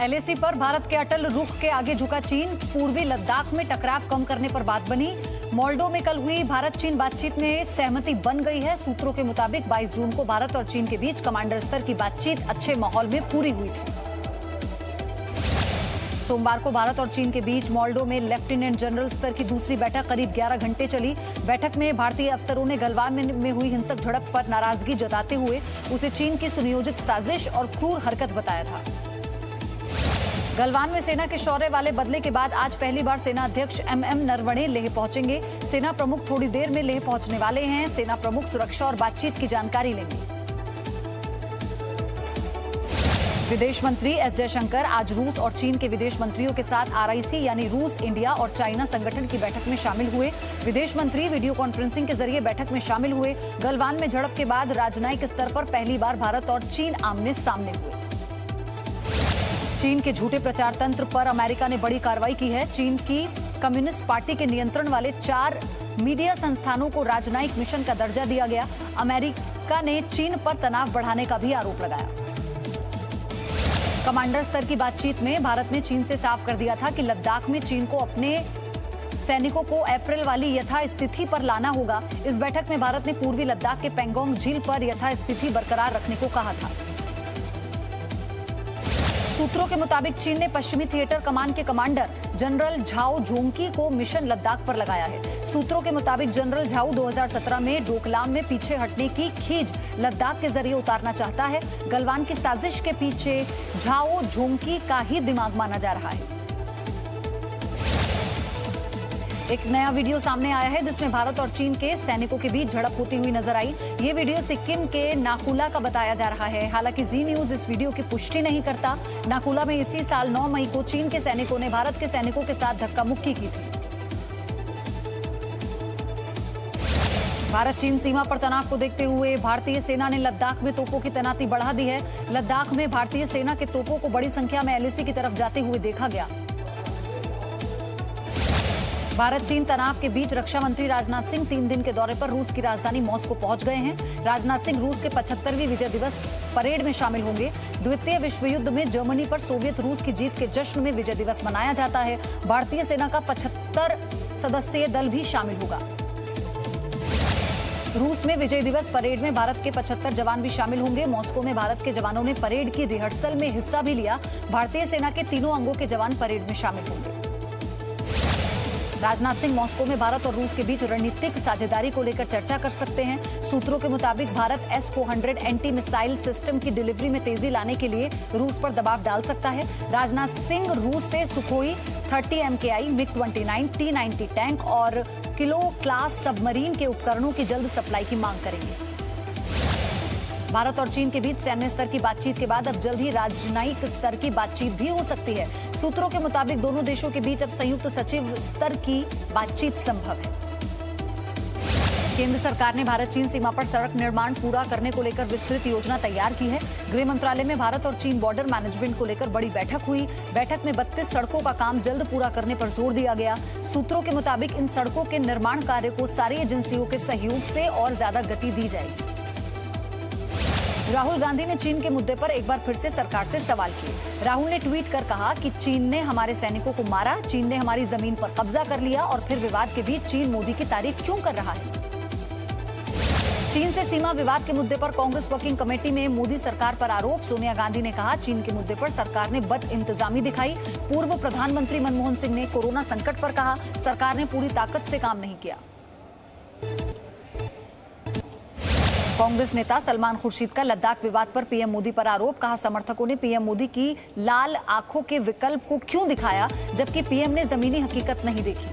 LAC पर भारत के अटल रुख के आगे झुका चीन। पूर्वी लद्दाख में टकराव कम करने पर बात बनी। मोल्डो में कल हुई भारत चीन बातचीत में सहमति बन गई है। सूत्रों के मुताबिक 22 जून को भारत और चीन के बीच कमांडर स्तर की बातचीत अच्छे माहौल में पूरी हुई थी। सोमवार को भारत और चीन के बीच मोल्डो में लेफ्टिनेंट जनरल स्तर की दूसरी बैठक करीब 11 घंटे चली। बैठक में भारतीय अफसरों ने गलवान में हुई हिंसक झड़प पर नाराजगी जताते हुए उसे चीन की सुनियोजित साजिश और क्रूर हरकत बताया था। गलवान में सेना के शौर्य वाले बदले के बाद आज पहली बार सेना अध्यक्ष एमएम नरवणे लेह पहुंचेंगे। सेना प्रमुख थोड़ी देर में लेह पहुंचने वाले हैं। सेना प्रमुख सुरक्षा और बातचीत की जानकारी लेंगे। विदेश मंत्री एस जयशंकर आज रूस और चीन के विदेश मंत्रियों के साथ आरआईसी यानी रूस, इंडिया और चाइना संगठन की बैठक में शामिल हुए। विदेश मंत्री वीडियो कॉन्फ्रेंसिंग के जरिए बैठक में शामिल हुए। गलवान में झड़प के बाद राजनयिक स्तर पर पहली बार भारत और चीन आमने सामने हुए। चीन के झूठे प्रचार तंत्र पर अमेरिका ने बड़ी कार्रवाई की है। चीन की कम्युनिस्ट पार्टी के नियंत्रण वाले 4 मीडिया संस्थानों को राजनयिक मिशन का दर्जा दिया गया। अमेरिका ने चीन पर तनाव बढ़ाने का भी आरोप लगाया। कमांडर स्तर की बातचीत में भारत ने चीन से साफ कर दिया था कि लद्दाख में चीन को अपने सैनिकों को अप्रैल वाली यथास्थिति पर लाना होगा। इस बैठक में भारत ने पूर्वी लद्दाख के पेंगोंग झील पर यथास्थिति बरकरार रखने को कहा था। सूत्रों के मुताबिक चीन ने पश्चिमी थिएटर कमान के कमांडर जनरल झाओ झोंकी को मिशन लद्दाख पर लगाया है। सूत्रों के मुताबिक जनरल झाओ 2017 में डोकलाम में पीछे हटने की खींच लद्दाख के जरिए उतारना चाहता है। गलवान की साजिश के पीछे झाओ झोंकी का ही दिमाग माना जा रहा है। एक नया वीडियो सामने आया है जिसमें भारत और चीन के सैनिकों के बीच झड़प होती हुई नजर आई। ये वीडियो सिक्किम के नाकुला का बताया जा रहा है। हालांकि जी न्यूज इस वीडियो की पुष्टि नहीं करता। नाकुला में इसी साल 9 मई को चीन के सैनिकों ने भारत के सैनिकों के साथ धक्का मुक्की की थी। भारत चीन सीमा पर तनाव को देखते हुए भारतीय सेना ने लद्दाख में तोपों की तैनाती बढ़ा दी है। लद्दाख में भारतीय सेना के तोपों को बड़ी संख्या में एलएसी की तरफ जाते हुए देखा गया। भारत चीन तनाव के बीच रक्षा मंत्री राजनाथ सिंह 3 दिन के दौरे पर रूस की राजधानी मॉस्को पहुंच गए हैं। राजनाथ सिंह रूस के 75वीं विजय दिवस परेड में शामिल होंगे। द्वितीय विश्व युद्ध में जर्मनी पर सोवियत रूस की जीत के जश्न में विजय दिवस मनाया जाता है। भारतीय सेना का 75 सदस्यीय दल भी शामिल होगा। रूस में विजय दिवस परेड में भारत के 75 जवान भी शामिल होंगे। मॉस्को में भारत के जवानों ने परेड की रिहर्सल में हिस्सा भी लिया। भारतीय सेना के तीनों अंगों के जवान परेड में शामिल होंगे। राजनाथ सिंह मॉस्को में भारत और रूस के बीच रणनीतिक साझेदारी को लेकर चर्चा कर सकते हैं। सूत्रों के मुताबिक Bharat S-400 anti missile system की डिलीवरी में तेजी लाने के लिए रूस पर दबाव डाल सकता है। राजनाथ सिंह रूस से Sukhoi 30 MKI, MiG-29, T-90 tank और किलो क्लास सबमरीन के उपकरणों की जल्द सप्लाई की मांग करेंगे। भारत और चीन के बीच सैन्य स्तर की बातचीत के बाद अब जल्द ही राजनयिक स्तर की बातचीत भी हो सकती है। सूत्रों के मुताबिक दोनों देशों के बीच अब संयुक्त सचिव स्तर की बातचीत संभव है। केंद्र सरकार ने भारत चीन सीमा पर सड़क निर्माण पूरा करने को लेकर विस्तृत योजना तैयार की है। गृह मंत्रालय में भारत और चीन बॉर्डर मैनेजमेंट को लेकर बड़ी बैठक हुई। बैठक में 32 सड़कों का काम जल्द पूरा करने पर जोर दिया गया। सूत्रों के मुताबिक इन सड़कों के निर्माण कार्य को सारी एजेंसियों के सहयोग से और ज्यादा गति दी जाएगी। राहुल गांधी ने चीन के मुद्दे पर एक बार फिर से सरकार से सवाल किए। राहुल ने ट्वीट कर कहा कि चीन ने हमारे सैनिकों को मारा, चीन ने हमारी जमीन पर कब्जा कर लिया और फिर विवाद के बीच चीन मोदी की तारीफ क्यों कर रहा है। चीन से सीमा विवाद के मुद्दे पर कांग्रेस वर्किंग कमेटी में मोदी सरकार पर आरोप। सोनिया गांधी ने कहा चीन के मुद्दे पर सरकार ने बद इंतजामी दिखाई। पूर्व प्रधानमंत्री मनमोहन सिंह ने कोरोना संकट पर कहा सरकार ने पूरी ताकत से काम नहीं किया। कांग्रेस नेता सलमान खुर्शीद का लद्दाख विवाद पर पीएम मोदी पर आरोप। कहा समर्थकों ने पीएम मोदी की लाल आंखों के विकल्प को क्यों दिखाया जबकि पीएम ने जमीनी हकीकत नहीं देखी।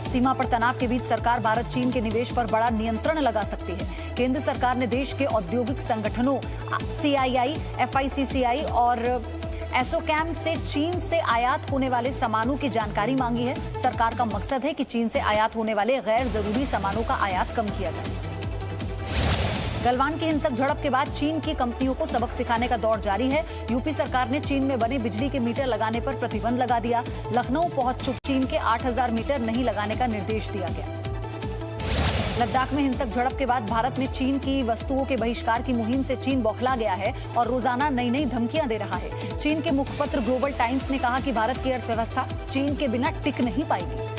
सीमा पर तनाव के बीच सरकार भारत चीन के निवेश पर बड़ा नियंत्रण लगा सकती है। केंद्र सरकार ने देश के औद्योगिक संगठनों CII, FICCI और एसोकैम से चीन से आयात होने वाले सामानों की जानकारी मांगी है। सरकार का मकसद है कि चीन से आयात होने वाले गैर जरूरी सामानों का आयात कम किया जाए। गलवान की हिंसक झड़प के बाद चीन की कंपनियों को सबक सिखाने का दौर जारी है। यूपी सरकार ने चीन में बने बिजली के मीटर लगाने पर प्रतिबंध लगा दिया। लखनऊ पहुंच चुके चीन के 8000 मीटर नहीं लगाने का निर्देश दिया गया। लद्दाख में हिंसक झड़प के बाद भारत में चीन की वस्तुओं के बहिष्कार की मुहिम से चीन बौखला गया है और रोजाना नई नई धमकियां दे रहा है। चीन के मुखपत्र ग्लोबल टाइम्स ने कहा कि भारत की अर्थव्यवस्था चीन के बिना टिक नहीं पाएगी।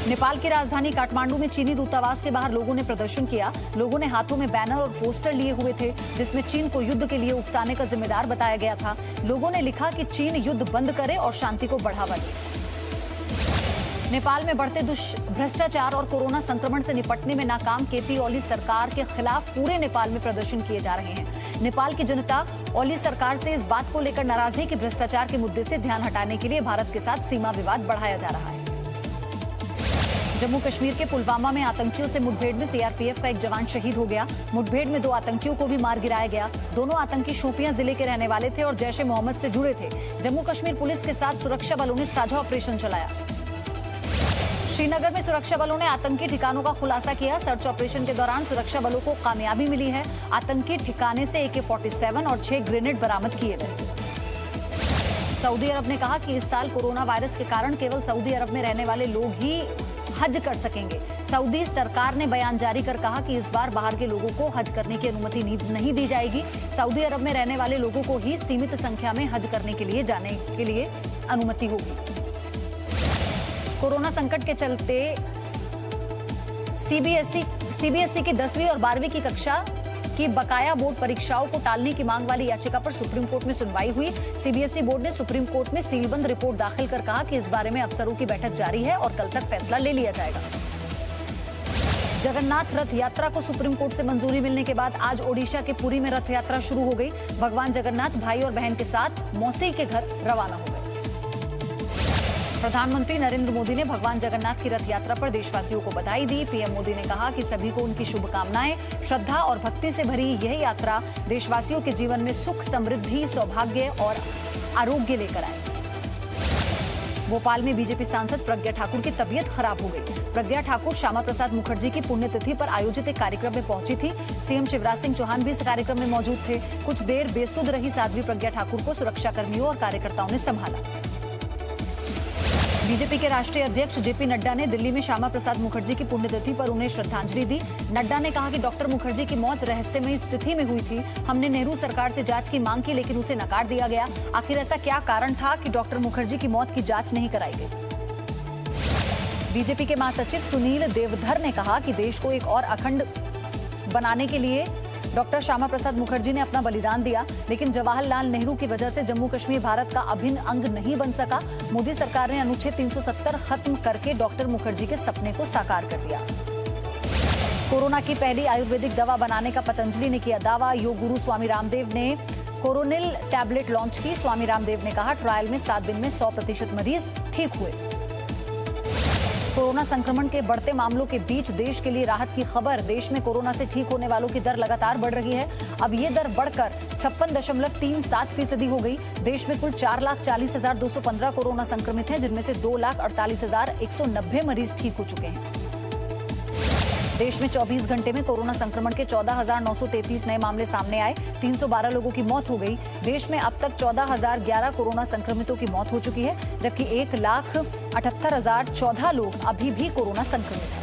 नेपाल की राजधानी काठमांडू में चीनी दूतावास के बाहर लोगों ने प्रदर्शन किया। लोगों ने हाथों में बैनर और पोस्टर लिए हुए थे जिसमें चीन को युद्ध के लिए उकसाने का जिम्मेदार बताया गया था। लोगों ने लिखा कि चीन युद्ध बंद करे और शांति को बढ़ावा दे। नेपाल में बढ़ते भ्रष्टाचार और कोरोना संक्रमण से निपटने में नाकाम केपी ओली सरकार के खिलाफ पूरे नेपाल में प्रदर्शन किए जा रहे हैं। नेपाल की जनता ओली सरकार से इस बात को लेकर नाराज है कि भ्रष्टाचार के मुद्दे से ध्यान हटाने के लिए भारत के साथ सीमा विवाद बढ़ाया जा रहा है। जम्मू कश्मीर के पुलवामा में आतंकियों से मुठभेड़ में सीआरपीएफ का एक जवान शहीद हो गया। मुठभेड़ में 2 आतंकियों को भी मार गिराया गया। दोनों आतंकी शोपियां जिले के रहने वाले थे और जैश-ए-मोहम्मद से जुड़े थे। जम्मू कश्मीर पुलिस के साथ सुरक्षा बलों ने साझा ऑपरेशन चलाया। श्रीनगर में सुरक्षा बलों ने आतंकी ठिकानों का खुलासा किया। सर्च ऑपरेशन के दौरान सुरक्षा बलों को कामयाबी मिली है। आतंकी ठिकाने से AK-47 और 6 ग्रेनेड बरामद किए गए। सऊदी अरब ने कहा कि इस साल कोरोना वायरस के कारण केवल सऊदी अरब में रहने वाले लोग ही हज कर सकेंगे। सऊदी सरकार ने बयान जारी कर कहा कि इस बार बाहर के लोगों को हज करने की अनुमति नहीं दी जाएगी। सऊदी अरब में रहने वाले लोगों को ही सीमित संख्या में हज करने के लिए जाने के लिए अनुमति होगी। कोरोना संकट के चलते सीबीएसई की 10वीं और 12वीं की कक्षा की बकाया बोर्ड परीक्षाओं को टालने की मांग वाली याचिका पर सुप्रीम कोर्ट में सुनवाई हुई। सीबीएसई बोर्ड ने सुप्रीम कोर्ट में सीलबंद रिपोर्ट दाखिल कर कहा कि इस बारे में अफसरों की बैठक जारी है और कल तक फैसला ले लिया जाएगा। जगन्नाथ रथ यात्रा को सुप्रीम कोर्ट से मंजूरी मिलने के बाद आज ओडिशा के पुरी में रथ यात्रा शुरू हो गई। भगवान जगन्नाथ भाई और बहन के साथ मौसी के घर रवाना हो गए। प्रधानमंत्री नरेंद्र मोदी ने भगवान जगन्नाथ की रथ यात्रा पर देशवासियों को बधाई दी। पीएम मोदी ने कहा कि सभी को उनकी शुभकामनाएं। श्रद्धा और भक्ति से भरी यह यात्रा देशवासियों के जीवन में सुख, समृद्धि, सौभाग्य और आरोग्य लेकर आए। भोपाल में बीजेपी सांसद प्रज्ञा ठाकुर की तबीयत खराब हो गई। प्रज्ञा ठाकुर श्यामा प्रसाद मुखर्जी की पुण्यतिथि पर आयोजित एक कार्यक्रम में पहुंची थी। सीएम शिवराज सिंह चौहान भी इस कार्यक्रम में मौजूद थे। कुछ देर बेसुध रही साध्वी प्रज्ञा ठाकुर को सुरक्षा कर्मियों और कार्यकर्ताओं ने संभाला। बीजेपी के राष्ट्रीय अध्यक्ष जेपी नड्डा ने दिल्ली में श्यामा प्रसाद मुखर्जी की पुण्यतिथि पर उन्हें श्रद्धांजलि दी। नड्डा ने कहा कि डॉक्टर मुखर्जी की मौत रहस्यमयी स्थिति में हुई थी। हमने नेहरू सरकार से जांच की मांग की लेकिन उसे नकार दिया गया। आखिर ऐसा क्या कारण था कि डॉक्टर मुखर्जी की मौत की जांच नहीं कराई गई। बीजेपी के महासचिव सुनील देवधर ने कहा कि देश को एक और अखंड बनाने के लिए डॉक्टर श्यामा प्रसाद मुखर्जी ने अपना बलिदान दिया, लेकिन जवाहरलाल नेहरू की वजह से जम्मू कश्मीर भारत का अभिन्न अंग नहीं बन सका। मोदी सरकार ने अनुच्छेद 370 खत्म करके डॉक्टर मुखर्जी के सपने को साकार कर दिया। कोरोना की पहली आयुर्वेदिक दवा बनाने का पतंजलि ने किया दावा। योग गुरु स्वामी रामदेव ने कोरोनिल टैबलेट लॉन्च की। स्वामी रामदेव ने कहा ट्रायल में 7 दिन में 100% मरीज ठीक हुए। कोरोना संक्रमण के बढ़ते मामलों के बीच देश के लिए राहत की खबर। देश में कोरोना से ठीक होने वालों की दर लगातार बढ़ रही है। अब ये दर बढ़कर 56.37% हो गई। देश में कुल 4,40,215 कोरोना संक्रमित हैं, जिनमें से 2,48,190 मरीज ठीक हो चुके हैं। देश में 24 घंटे में कोरोना संक्रमण के 14,933 नए मामले सामने आए। 312 लोगों की मौत हो गई। देश में अब तक 14,011 कोरोना संक्रमितों की मौत हो चुकी है, जबकि 1,78,014 लोग अभी भी कोरोना संक्रमित हैं।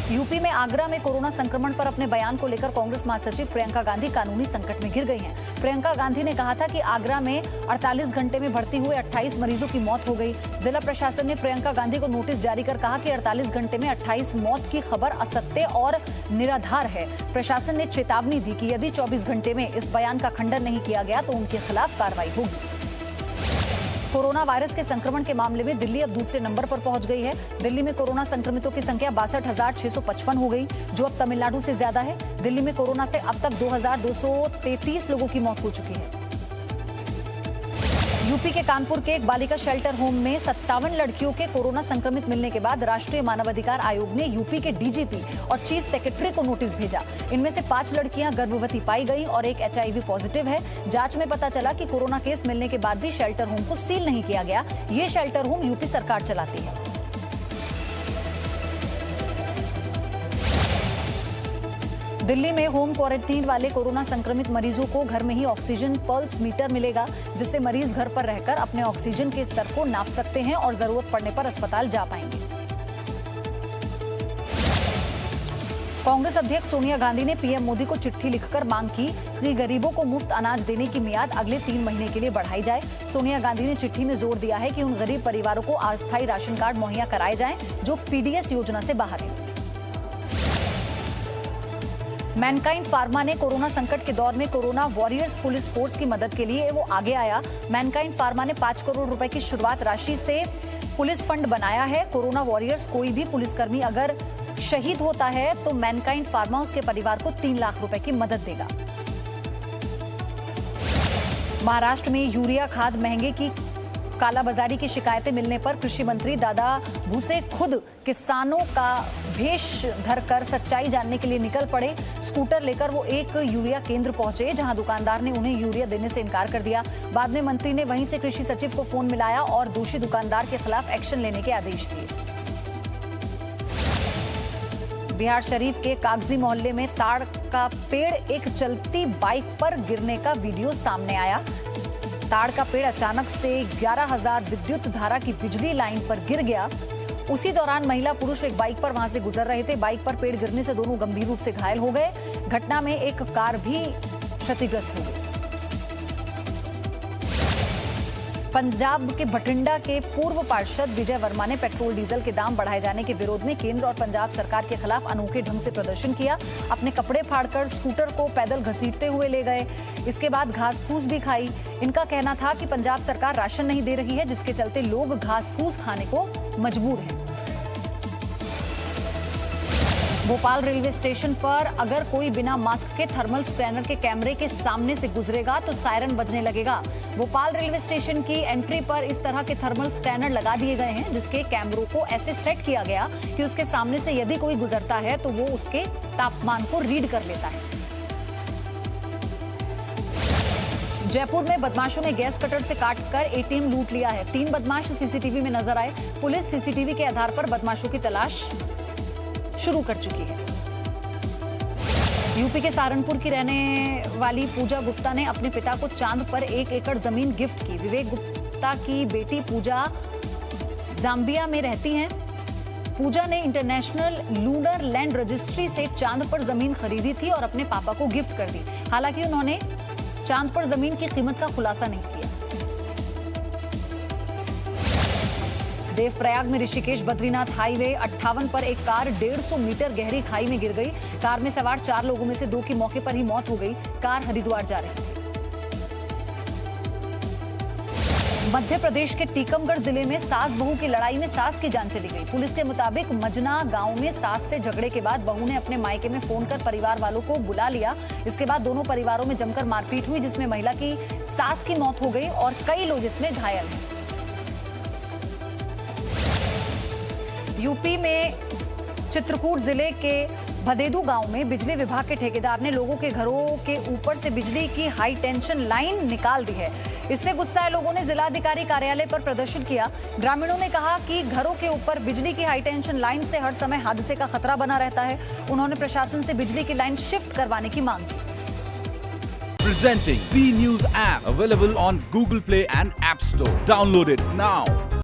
यूपी में आगरा में कोरोना संक्रमण पर अपने बयान को लेकर कांग्रेस महासचिव प्रियंका गांधी कानूनी संकट में घिर गई हैं। प्रियंका गांधी ने कहा था कि आगरा में 48 घंटे में भर्ती हुए 28 मरीजों की मौत हो गई। जिला प्रशासन ने प्रियंका गांधी को नोटिस जारी कर कहा कि 48 घंटे में 28 मौत की खबर असत्य और निराधार है। प्रशासन ने चेतावनी दी कि यदि 24 घंटे में इस बयान का खंडन नहीं किया गया तो उनके खिलाफ कार्रवाई होगी। कोरोना वायरस के संक्रमण के मामले में दिल्ली अब दूसरे नंबर पर पहुंच गई है। दिल्ली में कोरोना संक्रमितों की संख्या 62,655 हो गई, जो अब तमिलनाडु से ज्यादा है। दिल्ली में कोरोना से अब तक 2,233 लोगों की मौत हो चुकी है। यूपी के कानपुर के एक बालिका शेल्टर होम में 57 लड़कियों के कोरोना संक्रमित मिलने के बाद राष्ट्रीय मानवाधिकार आयोग ने यूपी के डीजीपी और चीफ सेक्रेटरी को नोटिस भेजा। इनमें से 5 लड़कियां गर्भवती पाई गई और एक HIV पॉजिटिव है। जांच में पता चला कि कोरोना केस मिलने के बाद भी शेल्टर होम को सील नहीं किया गया। ये शेल्टर होम यूपी सरकार चलाती है। दिल्ली में होम क्वारंटीन वाले कोरोना संक्रमित मरीजों को घर में ही ऑक्सीजन पल्स मीटर मिलेगा, जिससे मरीज घर पर रहकर अपने ऑक्सीजन के स्तर को नाप सकते हैं और जरूरत पड़ने पर अस्पताल जा पाएंगे। कांग्रेस अध्यक्ष सोनिया गांधी ने पीएम मोदी को चिट्ठी लिखकर मांग की कि गरीबों को मुफ्त अनाज देने की मियाद अगले 3 महीने के लिए बढ़ाई जाए। सोनिया गांधी ने चिट्ठी में जोर दिया है कि उन गरीब परिवारों को अस्थायी राशन कार्ड मुहैया कराए जाएं जो पीडीएस योजना से बाहर हैं। मैनकाइंड फार्मा ने कोरोना संकट के दौर में कोरोना वॉरियर्स पुलिस फोर्स की मदद के लिए वो आगे आया। मैनकाइंड फार्मा ने 5 करोड़ रुपए की शुरुआत राशि से पुलिस फंड बनाया है। कोरोना वॉरियर्स कोई भी पुलिसकर्मी अगर शहीद होता है तो मैनकाइंड फार्मा उसके परिवार को 3 लाख रुपए की मदद देगा। महाराष्ट्र में यूरिया खाद महंगे की कालाबाजारी की शिकायतें मिलने पर कृषि मंत्री दादा भुसे खुद किसानों का भेष धरकर सच्चाई जानने के लिए निकल पड़े। स्कूटर लेकर वो एक यूरिया केंद्र पहुंचे जहां दुकानदार ने उन्हें यूरिया देने से इनकार कर दिया। बाद में मंत्री ने वहीं से कृषि सचिव को फोन मिलाया और दोषी दुकानदार के खिलाफ एक्शन लेने के आदेश दिए। बिहार शरीफ के कागजी मोहल्ले में ताड़ का पेड़ एक चलती बाइक पर गिरने का वीडियो सामने आया। ताड़ का पेड़ अचानक से 11,000 विद्युत धारा की बिजली लाइन पर गिर गया। उसी दौरान महिला पुरुष एक बाइक पर वहां से गुजर रहे थे। बाइक पर पेड़ गिरने से दोनों गंभीर रूप से घायल हो गए। घटना में एक कार भी क्षतिग्रस्त हो गई। पंजाब के भटिंडा के पूर्व पार्षद विजय वर्मा ने पेट्रोल डीजल के दाम बढ़ाए जाने के विरोध में केंद्र और पंजाब सरकार के खिलाफ अनोखे ढंग से प्रदर्शन किया। अपने कपड़े फाड़कर स्कूटर को पैदल घसीटते हुए ले गए। इसके बाद घास फूस भी खाई। इनका कहना था कि पंजाब सरकार राशन नहीं दे रही है, जिसके चलते लोग घास फूस खाने को मजबूर हैं। भोपाल रेलवे स्टेशन पर अगर कोई बिना मास्क के थर्मल स्कैनर के कैमरे के सामने से गुजरेगा तो सायरन बजने लगेगा। भोपाल रेलवे स्टेशन की एंट्री पर इस तरह के थर्मल स्कैनर लगा दिए गए हैं, जिसके कैमरों को ऐसे सेट किया गया कि उसके सामने से यदि कोई गुजरता है तो वो उसके तापमान को रीड कर लेता है। जयपुर में बदमाशों ने गैस कटर से काटकर एटीएम लूट लिया है। 3 बदमाश सीसीटीवी में नजर आए। पुलिस सीसीटीवी के आधार पर बदमाशों की तलाश शुरू कर चुकी है। यूपी के सहारनपुर की रहने वाली पूजा गुप्ता ने अपने पिता को चांद पर 1 एकड़ जमीन गिफ्ट की। विवेक गुप्ता की बेटी पूजा जाम्बिया में रहती हैं। पूजा ने इंटरनेशनल लूनर लैंड रजिस्ट्री से चांद पर जमीन खरीदी थी और अपने पापा को गिफ्ट कर दी। हालांकि उन्होंने चांद पर जमीन की कीमत का खुलासा नहीं किया। देवप्रयाग में ऋषिकेश बद्रीनाथ हाईवे 58 पर एक कार 150 मीटर गहरी खाई में गिर गई। कार में सवार 4 लोगों में से 2 की मौके पर ही मौत हो गई। कार हरिद्वार जा रही थी। मध्य प्रदेश के टीकमगढ़ जिले में सास बहू की लड़ाई में सास की जान चली गई। पुलिस के मुताबिक मजना गांव में सास से झगड़े के बाद बहू ने अपने मायके में फोन कर परिवार वालों को बुला लिया। इसके बाद दोनों परिवारों में जमकर मारपीट हुई, जिसमें महिला की सास की मौत हो गई और कई लोग इसमें घायल हैं। यूपी में चित्रकूट जिले के भदेदू गांव में बिजली विभाग के ठेकेदार ने लोगों के घरों के ऊपर से बिजली की हाई टेंशन लाइन निकाल दी है। इससे गुस्साए लोगों ने जिलाधिकारी कार्यालय पर प्रदर्शन किया। ग्रामीणों ने कहा कि घरों के ऊपर बिजली की हाई टेंशन लाइन से हर समय हादसे का खतरा बना रहता है। उन्होंने प्रशासन से बिजली की लाइन शिफ्ट करवाने की मांग की। Presenting B News app available on Google Play and App Store. Download it now.